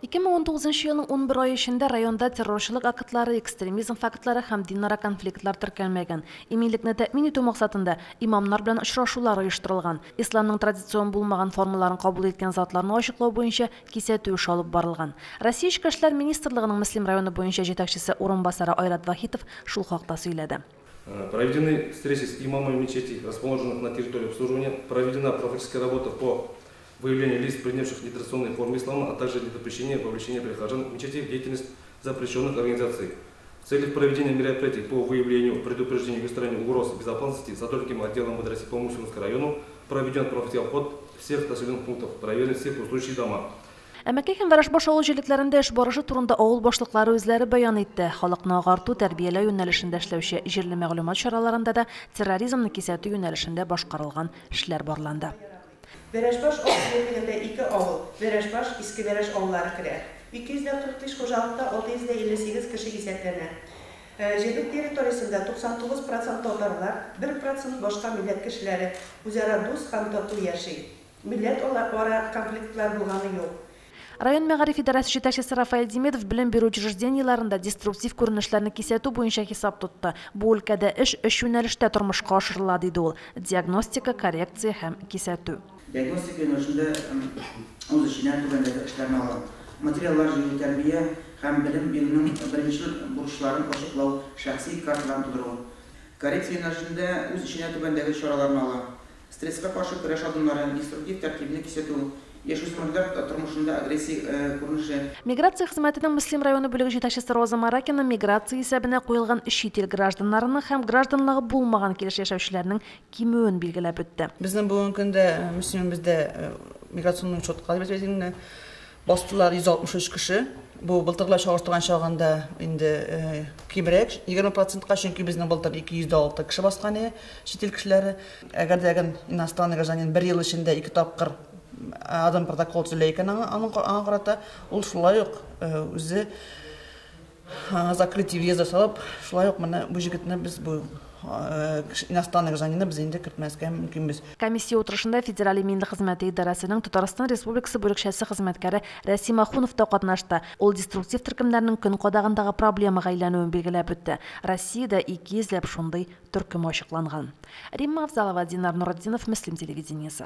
2019 елның 11 ай ішінде районда террорчылық актлары, экстремизм фактлары һәм динара конфликтлар теркәлмәгән. Иминлекне тәэмин итү максатында имамнар белән очрашулар оештырылган. Исламның традицион булмаган формаларын кабул иткән затларны ачыклау буенча кисәтү эше алып барылган. Россия Ичке эшләр министрлыгының Мөслим районы буенча җитәкчесе урынбасары Айрат Вахитов шул хакта сөйләде. Проведены встречи с имамами мечетей, расположенных на территории обслуживания. Проведена практическая работа по выявлению лиц, принявших нетрадиционные формы ислама, а также недопущение вовлечения прихожан в мечети в деятельность запрещенных организаций. В целях проведения мероприятий по выявлению, предупреждению и устранению угроз безопасности сотрудниками отдела мудрости по Мусульманскому району проведен профилобход всех населенных пунктов, проверены все пустующие дома. Әмәкәй һәм Вәражбаш авыл җирлекләрендә эш барышы турында авыл башлыклары үзләре баян итте. Халыкны агарту, тәрбияләү юнәлешендә эшләүче җирле мәгълүмат чараларында да терроризмны кисәтү юнәлешендә башкарылган эшләр барланды. Вәражбаш авыл җирлегендә 2 авыл, Вәражбаш, Иске Вәрәж авыллары керә. 245 хуҗалыкта 658 кеше исәпләнә. Җирлек территориясендә 99% татарлар, 1% башка милләт кешеләре үзара дус һәм тату яши. Милләт ара конфликтлар булганы юк. Район мәгариф идарәсе җитәкчесе Рафаэль Демидов белем бирү учреждениеларында деструктив күренешләрне кисәтү буенча хисап тотты. Бу өлкәдә эш юнәлештә тормышка ашырыла диде ул. Диагностика, коррекция һәм кисәтү. Диагностика юнәлешендә үз эшенә түбәндәге эшләрне ала. Материаллар җыю, тәрбия һәм белем бирүнең беренчел бурычларын ачыклау, шәхси карталарын тудыру. Коррекция юнәлешендә үз эшенә түбәндәге чараларны ала. Стресска каршы көрәш адымнары, деструктив тәртипне кисәтү. Миграция хезмәтенең Мөслим районы бүлеге җитәкчесе Роза Маракина миграция исәбенә куелган чит ил гражданнарының һәм гражданлыгы булмаган килеш яшәүчеләрнең кимүен билгеләп үтте. Безнең бүгенге көндә Мөслим бездә миграционный учетка дибезне бастылар 163 кеше. Бу былтыргы чагыштырган чагында инде кимрәк 20%-ка, чөнки безнең былтыр 206 кеше баскан чит ил кешеләре. Әгәр дә иностранный гражданин 1 ел эчендә 2 тапкыр адам протокол төзеләйкән аңа карата, ул шулай ук үзе закрытие въезда салып, шулай ук менә бу җегетне без бу иностранный гражданины без инде кертмәскә мөмкинбез. Комиссия утырышында Федераль иминлек хезмәте идарәсенең Татарстан Республикасы бүлекчәсе хезмәткәре Рәсим Ахунов та катнашты. Ул деструктив төркемнәрнең көн кадагындагы проблемага әйләнүен билгеләп үтте. Россиядә 200 шундый төркем ачыкланган. Римма Авзалова, Динар Нуретдинов, Мөслим телевидениесе.